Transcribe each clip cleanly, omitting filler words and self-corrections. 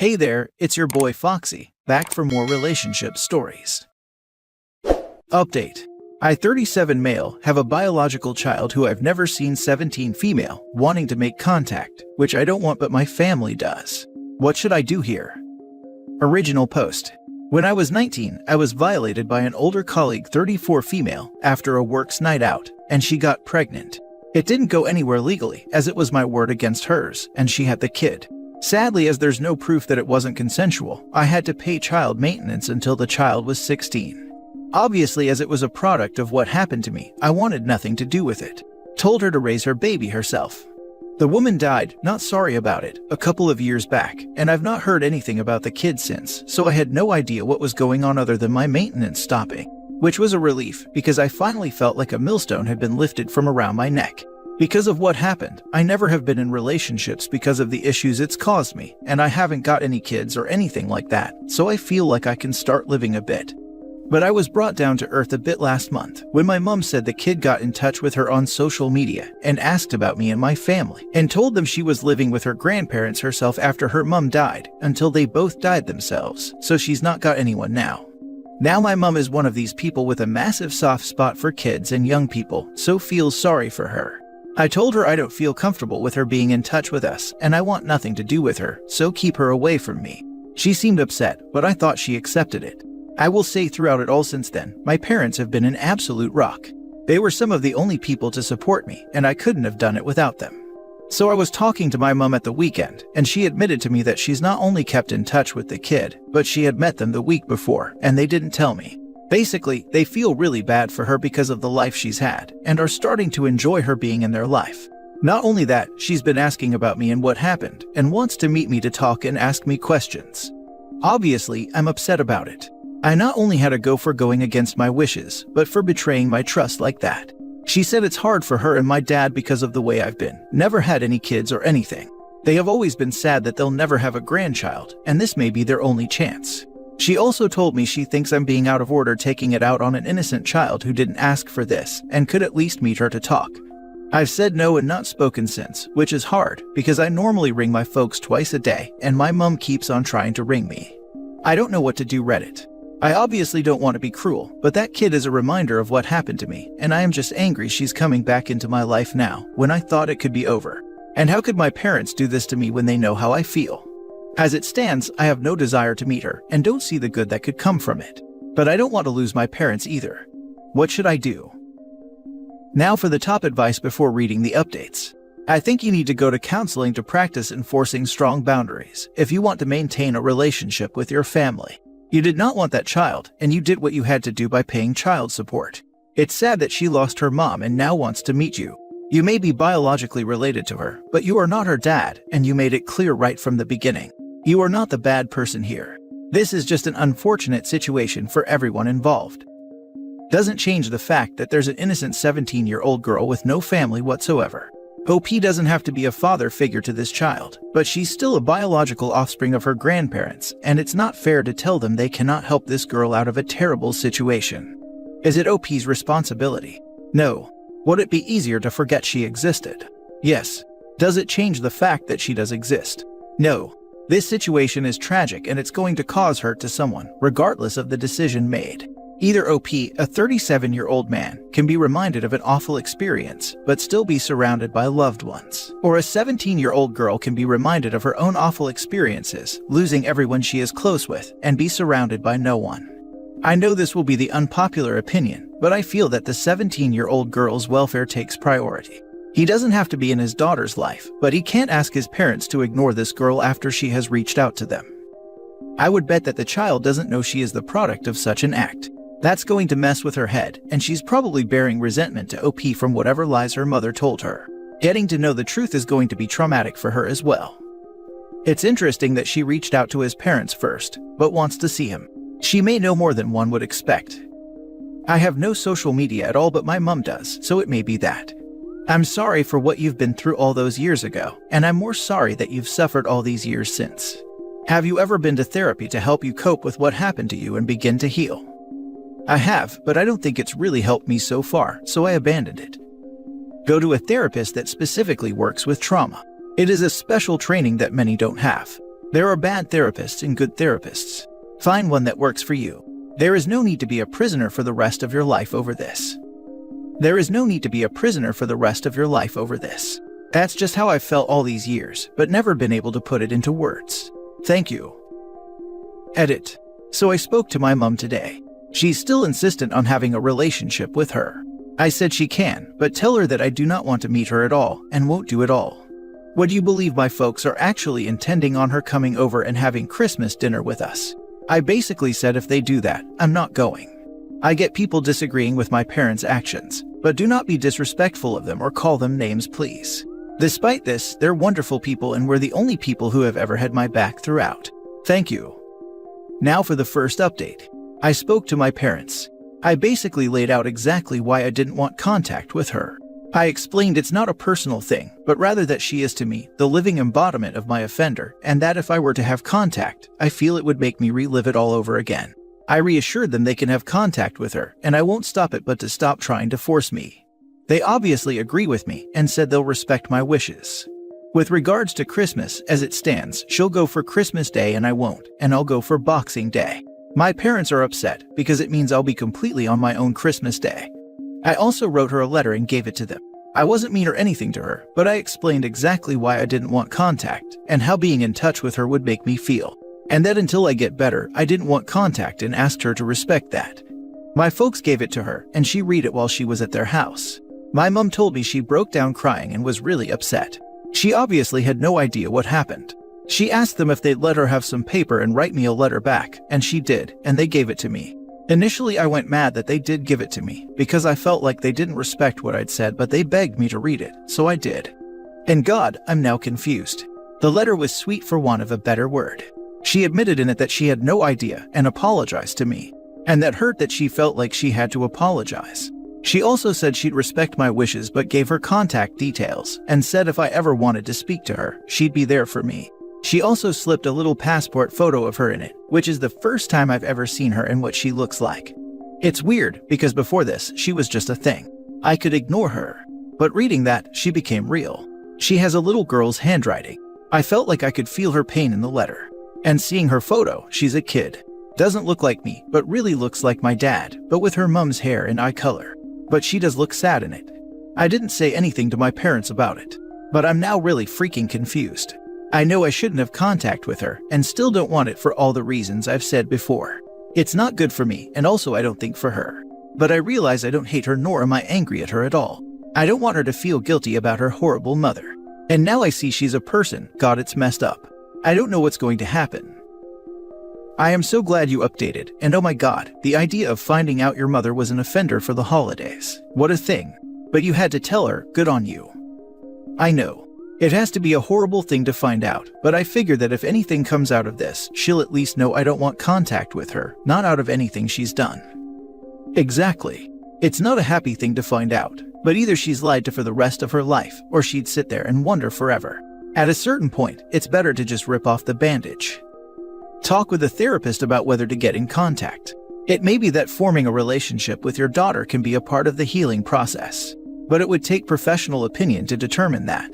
Hey there, it's your boy Foxy, back for more relationship stories. Update. I, 37 male, have a biological child who I've never seen, 17 female, wanting to make contact, which I don't want but my family does. What should I do here? Original post. When I was 19, I was violated by an older colleague, 34 female, after a works night out, and she got pregnant. It didn't go anywhere legally, as it was my word against hers, and she had the kid. Sadly, as there's no proof that it wasn't consensual, I had to pay child maintenance until the child was 16. Obviously, as it was a product of what happened to me, I wanted nothing to do with it. Told her to raise her baby herself. The woman died, not sorry about it, a couple of years back, and I've not heard anything about the kid since, so I had no idea what was going on other than my maintenance stopping, which was a relief because I finally felt like a millstone had been lifted from around my neck. Because of what happened, I never have been in relationships because of the issues it's caused me, and I haven't got any kids or anything like that, so I feel like I can start living a bit. But I was brought down to earth a bit last month when my mom said the kid got in touch with her on social media and asked about me and my family, and told them she was living with her grandparents herself after her mom died, until they both died themselves, so she's not got anyone now. Now my mom is one of these people with a massive soft spot for kids and young people, so feels sorry for her. I told her I don't feel comfortable with her being in touch with us, and I want nothing to do with her, so keep her away from me. She seemed upset, but I thought she accepted it. I will say throughout it all since then, my parents have been an absolute rock. They were some of the only people to support me, and I couldn't have done it without them. So I was talking to my mom at the weekend, and she admitted to me that she's not only kept in touch with the kid, but she had met them the week before, and they didn't tell me. Basically, they feel really bad for her because of the life she's had, and are starting to enjoy her being in their life. Not only that, she's been asking about me and what happened, and wants to meet me to talk and ask me questions. Obviously, I'm upset about it. I not only had to go for going against my wishes, but for betraying my trust like that. She said it's hard for her and my dad because of the way I've been, never had any kids or anything. They have always been sad that they'll never have a grandchild, and this may be their only chance. She also told me she thinks I'm being out of order taking it out on an innocent child who didn't ask for this, and could at least meet her to talk. I've said no and not spoken since, which is hard, because I normally ring my folks twice a day, and my mom keeps on trying to ring me. I don't know what to do. Reddit. I obviously don't want to be cruel, but that kid is a reminder of what happened to me, and I am just angry she's coming back into my life now, when I thought it could be over. And how could my parents do this to me when they know how I feel? As it stands, I have no desire to meet her, and don't see the good that could come from it. But I don't want to lose my parents either. What should I do? Now for the top advice before reading the updates. I think you need to go to counseling to practice enforcing strong boundaries if you want to maintain a relationship with your family. You did not want that child, and you did what you had to do by paying child support. It's sad that she lost her mom and now wants to meet you. You may be biologically related to her, but you are not her dad, and you made it clear right from the beginning. You are not the bad person here. This is just an unfortunate situation for everyone involved. Doesn't change the fact that there's an innocent 17-year-old girl with no family whatsoever. OP doesn't have to be a father figure to this child, but she's still a biological offspring of her grandparents, and it's not fair to tell them they cannot help this girl out of a terrible situation. Is it OP's responsibility? No. Would it be easier to forget she existed? Yes. Does it change the fact that she does exist? No. This situation is tragic, and it's going to cause hurt to someone, regardless of the decision made. Either OP, a 37-year-old man, can be reminded of an awful experience, but still be surrounded by loved ones. Or a 17-year-old girl can be reminded of her own awful experiences, losing everyone she is close with, and be surrounded by no one. I know this will be the unpopular opinion, but I feel that the 17-year-old girl's welfare takes priority. He doesn't have to be in his daughter's life, but he can't ask his parents to ignore this girl after she has reached out to them. I would bet that the child doesn't know she is the product of such an act. That's going to mess with her head, and she's probably bearing resentment to OP from whatever lies her mother told her. Getting to know the truth is going to be traumatic for her as well. It's interesting that she reached out to his parents first, but wants to see him. She may know more than one would expect. I have no social media at all, but my mom does, so it may be that. I'm sorry for what you've been through all those years ago, and I'm more sorry that you've suffered all these years since. Have you ever been to therapy to help you cope with what happened to you and begin to heal? I have, but I don't think it's really helped me so far, so I abandoned it. Go to a therapist that specifically works with trauma. It is a special training that many don't have. There are bad therapists and good therapists. Find one that works for you. There is no need to be a prisoner for the rest of your life over this. There is no need to be a prisoner for the rest of your life over this. That's just how I've felt all these years, but never been able to put it into words. Thank you. Edit. So I spoke to my mom today. She's still insistent on having a relationship with her. I said she can, but tell her that I do not want to meet her at all and won't do it all. Would you believe my folks are actually intending on her coming over and having Christmas dinner with us? I basically said if they do that, I'm not going. I get people disagreeing with my parents' actions, but do not be disrespectful of them or call them names, please. Despite this, they're wonderful people and we're the only people who have ever had my back throughout. Thank you. Now for the first update. I spoke to my parents. I basically laid out exactly why I didn't want contact with her. I explained it's not a personal thing, but rather that she is to me the living embodiment of my offender, and that if I were to have contact, I feel it would make me relive it all over again. I reassured them they can have contact with her, and I won't stop it but to stop trying to force me. They obviously agree with me and said they'll respect my wishes. With regards to Christmas, as it stands, she'll go for Christmas Day and I won't, and I'll go for Boxing Day. My parents are upset because it means I'll be completely on my own Christmas Day. I also wrote her a letter and gave it to them. I wasn't mean or anything to her, but I explained exactly why I didn't want contact and how being in touch with her would make me feel. And that until I get better, I didn't want contact and asked her to respect that. My folks gave it to her and she read it while she was at their house. My mom told me she broke down crying and was really upset. She obviously had no idea what happened. She asked them if they'd let her have some paper and write me a letter back, and she did, and they gave it to me. Initially I went mad that they did give it to me, because I felt like they didn't respect what I'd said, but they begged me to read it, so I did. And God, I'm now confused. The letter was sweet for want of a better word. She admitted in it that she had no idea and apologized to me, and that hurt that she felt like she had to apologize. She also said she'd respect my wishes but gave her contact details and said if I ever wanted to speak to her, she'd be there for me. She also slipped a little passport photo of her in it, which is the first time I've ever seen her and what she looks like. It's weird because before this, she was just a thing. I could ignore her. But reading that, she became real. She has a little girl's handwriting. I felt like I could feel her pain in the letter. And seeing her photo, she's a kid. Doesn't look like me, but really looks like my dad, but with her mom's hair and eye color. But she does look sad in it. I didn't say anything to my parents about it. But I'm now really freaking confused. I know I shouldn't have contact with her, and still don't want it for all the reasons I've said before. It's not good for me, and also I don't think for her. But I realize I don't hate her nor am I angry at her at all. I don't want her to feel guilty about her horrible mother. And now I see she's a person. God, it's messed up. I don't know what's going to happen. I am so glad you updated, and oh my god, the idea of finding out your mother was an offender for the holidays. What a thing. But you had to tell her, good on you. I know. It has to be a horrible thing to find out, but I figure that if anything comes out of this, she'll at least know I don't want contact with her, not out of anything she's done. Exactly. It's not a happy thing to find out, but either she's lied to for the rest of her life, or she'd sit there and wonder forever. At a certain point, it's better to just rip off the bandage. Talk with a therapist about whether to get in contact. It may be that forming a relationship with your daughter can be a part of the healing process, but it would take professional opinion to determine that.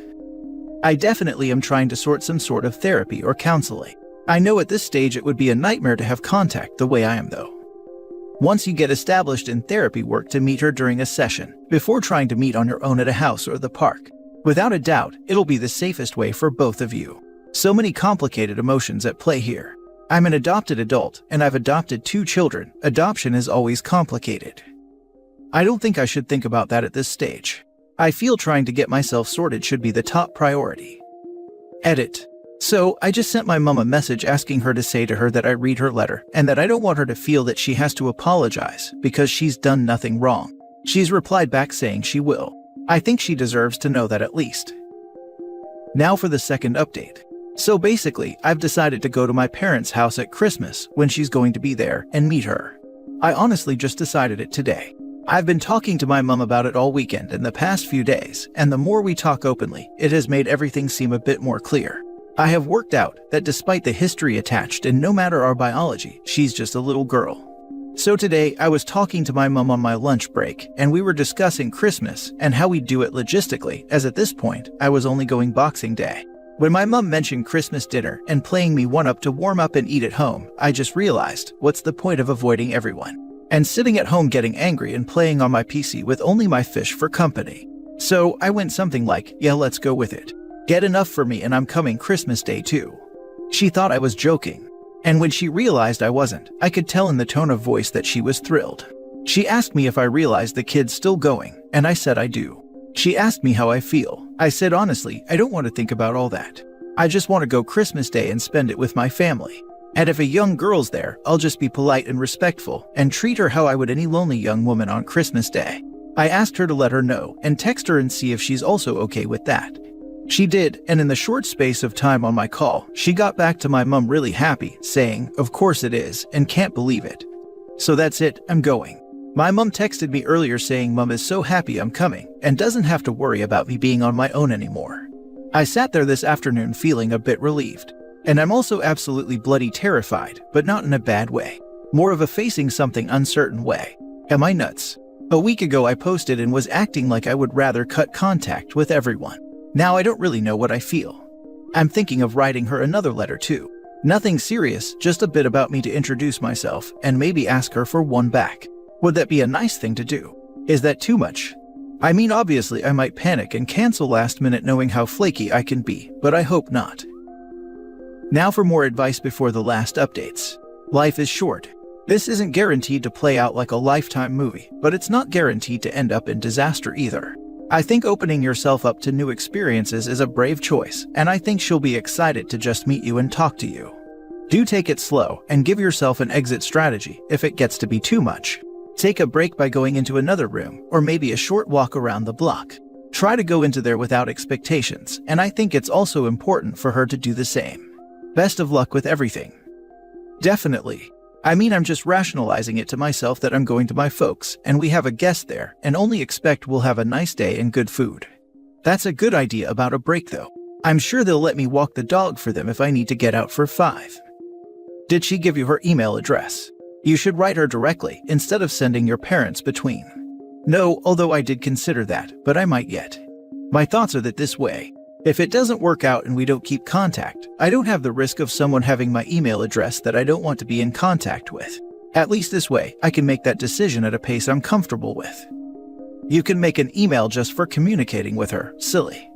I definitely am trying to sort some sort of therapy or counseling. I know at this stage it would be a nightmare to have contact the way I am though. Once you get established in therapy work to meet her during a session, before trying to meet on your own at a house or the park. Without a doubt, it'll be the safest way for both of you. So many complicated emotions at play here. I'm an adopted adult, and I've adopted 2 children. Adoption is always complicated. I don't think I should think about that at this stage. I feel trying to get myself sorted should be the top priority. Edit. So, I just sent my mom a message asking her to say to her that I read her letter, and that I don't want her to feel that she has to apologize, because she's done nothing wrong. She's replied back saying she will. I think she deserves to know that at least. Now for the second update. So basically, I've decided to go to my parents' house at Christmas when she's going to be there and meet her. I honestly just decided it today. I've been talking to my mom about it all weekend and the past few days, and the more we talk openly, it has made everything seem a bit more clear. I have worked out that despite the history attached and no matter our biology, she's just a little girl. So today, I was talking to my mom on my lunch break, and we were discussing Christmas and how we'd do it logistically, as at this point, I was only going Boxing Day. When my mom mentioned Christmas dinner and playing me one up to warm up and eat at home, I just realized, what's the point of avoiding everyone and sitting at home getting angry and playing on my PC with only my fish for company? So I went something like, yeah, let's go with it. Get enough for me and I'm coming Christmas Day too. She thought I was joking. And when she realized I wasn't, I could tell in the tone of voice that she was thrilled. She asked me if I realized the kid's still going, and I said I do. She asked me how I feel. I said honestly, I don't want to think about all that. I just want to go Christmas Day and spend it with my family. And if a young girl's there, I'll just be polite and respectful and treat her how I would any lonely young woman on Christmas Day. I asked her to let her know and text her and see if she's also okay with that. She did, and in the short space of time on my call, she got back to my mom really happy, saying, of course it is, and can't believe it. So that's it, I'm going. My mom texted me earlier saying mom is so happy I'm coming, and doesn't have to worry about me being on my own anymore. I sat there this afternoon feeling a bit relieved. And I'm also absolutely bloody terrified, but not in a bad way. More of a facing something uncertain way. Am I nuts? A week ago I posted and was acting like I would rather cut contact with everyone. Now I don't really know what I feel. I'm thinking of writing her another letter too. Nothing serious, just a bit about me to introduce myself and maybe ask her for one back. Would that be a nice thing to do? Is that too much? I mean, obviously I might panic and cancel last minute knowing how flaky I can be, but I hope not. Now for more advice before the last updates. Life is short. This isn't guaranteed to play out like a Lifetime movie, but it's not guaranteed to end up in disaster either. I think opening yourself up to new experiences is a brave choice, and I think she'll be excited to just meet you and talk to you. Do take it slow and give yourself an exit strategy if it gets to be too much. Take a break by going into another room, or maybe a short walk around the block. Try to go into there without expectations, and I think it's also important for her to do the same. Best of luck with everything. Definitely. I mean, I'm just rationalizing it to myself that I'm going to my folks, and we have a guest there, and only expect we'll have a nice day and good food. That's a good idea about a break though. I'm sure they'll let me walk the dog for them if I need to get out for 5. Did she give you her email address? You should write her directly, instead of sending your parents between. No, although I did consider that, but I might yet. My thoughts are that this way, if it doesn't work out and we don't keep contact, I don't have the risk of someone having my email address that I don't want to be in contact with. At least this way, I can make that decision at a pace I'm comfortable with. You can make an email just for communicating with her, silly.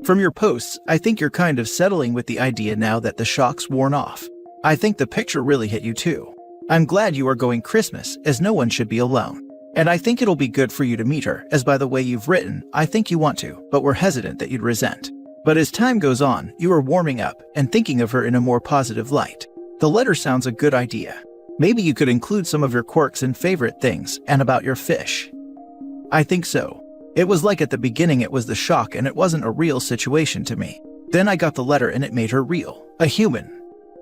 From your posts, I think you're kind of settling with the idea now that the shock's worn off. I think the picture really hit you too. I'm glad you are going Christmas, as no one should be alone. And I think it'll be good for you to meet her, as by the way you've written, I think you want to, but we're hesitant that you'd resent. But as time goes on, you are warming up and thinking of her in a more positive light. The letter sounds a good idea. Maybe you could include some of your quirks and favorite things, and about your fish. I think so. It was like at the beginning it was the shock and it wasn't a real situation to me. Then I got the letter and it made her real, a human.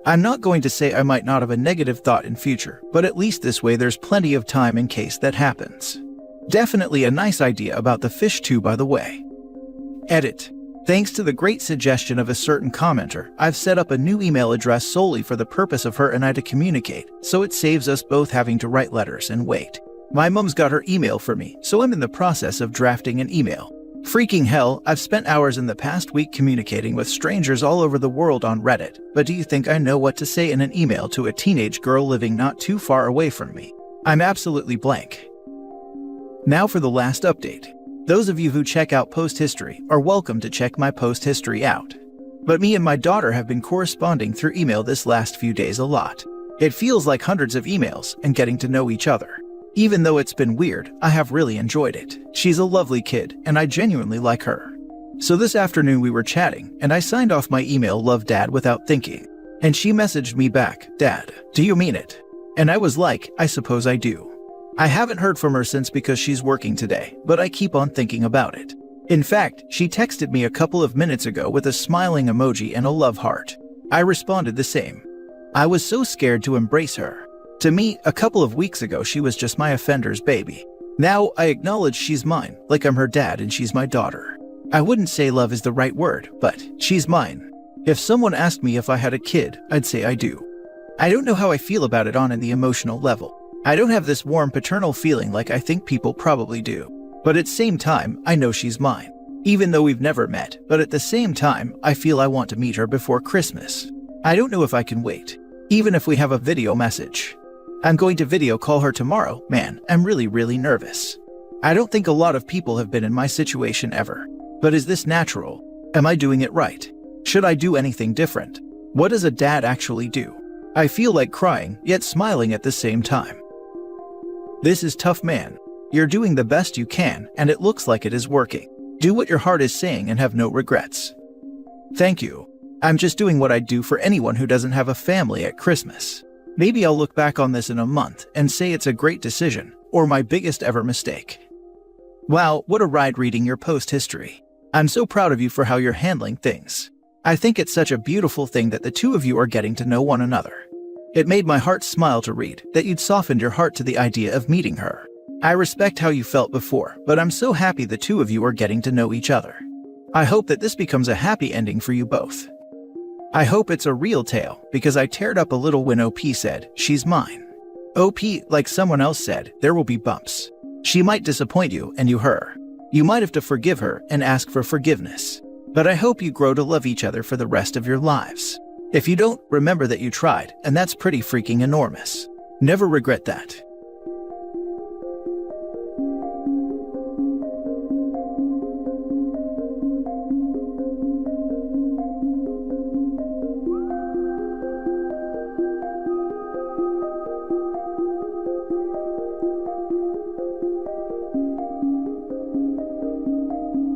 I'm not going to say I might not have a negative thought in future, but at least this way there's plenty of time in case that happens. Definitely a nice idea about the fish too, by the way. Edit. Thanks to the great suggestion of a certain commenter, I've set up a new email address solely for the purpose of her and I to communicate, so it saves us both having to write letters and wait. My mom's got her email for me, so I'm in the process of drafting an email. Freaking hell, I've spent hours in the past week communicating with strangers all over the world on Reddit, but do you think I know what to say in an email to a teenage girl living not too far away from me? I'm absolutely blank. Now for the last update. Those of you who check out post history are welcome to check my post history out. But me and my daughter have been corresponding through email this last few days a lot. It feels like hundreds of emails and getting to know each other. Even though it's been weird, I have really enjoyed it. She's a lovely kid, and I genuinely like her. So this afternoon we were chatting, and I signed off my email "Love Dad" without thinking. And she messaged me back, "Dad, do you mean it?" And I was like, I suppose I do. I haven't heard from her since because she's working today, but I keep on thinking about it. In fact, she texted me a couple of minutes ago with a smiling emoji and a love heart. I responded the same. I was so scared to embrace her. To me, a couple of weeks ago she was just my offender's baby. Now I acknowledge she's mine, like I'm her dad and she's my daughter. I wouldn't say love is the right word, but she's mine. If someone asked me if I had a kid, I'd say I do. I don't know how I feel about it on the emotional level. I don't have this warm paternal feeling like I think people probably do. But at the same time, I know she's mine. Even though we've never met, but at the same time, I feel I want to meet her before Christmas. I don't know if I can wait, even if we have a video message. I'm going to video call her tomorrow. Man, I'm really nervous. I don't think a lot of people have been in my situation ever. But is this natural? Am I doing it right? Should I do anything different? What does a dad actually do? I feel like crying, yet smiling at the same time. This is tough, man. You're doing the best you can, and it looks like it is working. Do what your heart is saying and have no regrets. Thank you. I'm just doing what I'd do for anyone who doesn't have a family at Christmas. Maybe I'll look back on this in a month and say it's a great decision, or my biggest ever mistake. Wow, what a ride reading your post history. I'm so proud of you for how you're handling things. I think it's such a beautiful thing that the two of you are getting to know one another. It made my heart smile to read that you'd softened your heart to the idea of meeting her. I respect how you felt before, but I'm so happy the two of you are getting to know each other. I hope that this becomes a happy ending for you both. I hope it's a real tale, because I teared up a little when OP said, "She's mine." OP, like someone else said, there will be bumps. She might disappoint you and you her. You might have to forgive her and ask for forgiveness. But I hope you grow to love each other for the rest of your lives. If you don't, remember that you tried, and that's pretty freaking enormous. Never regret that.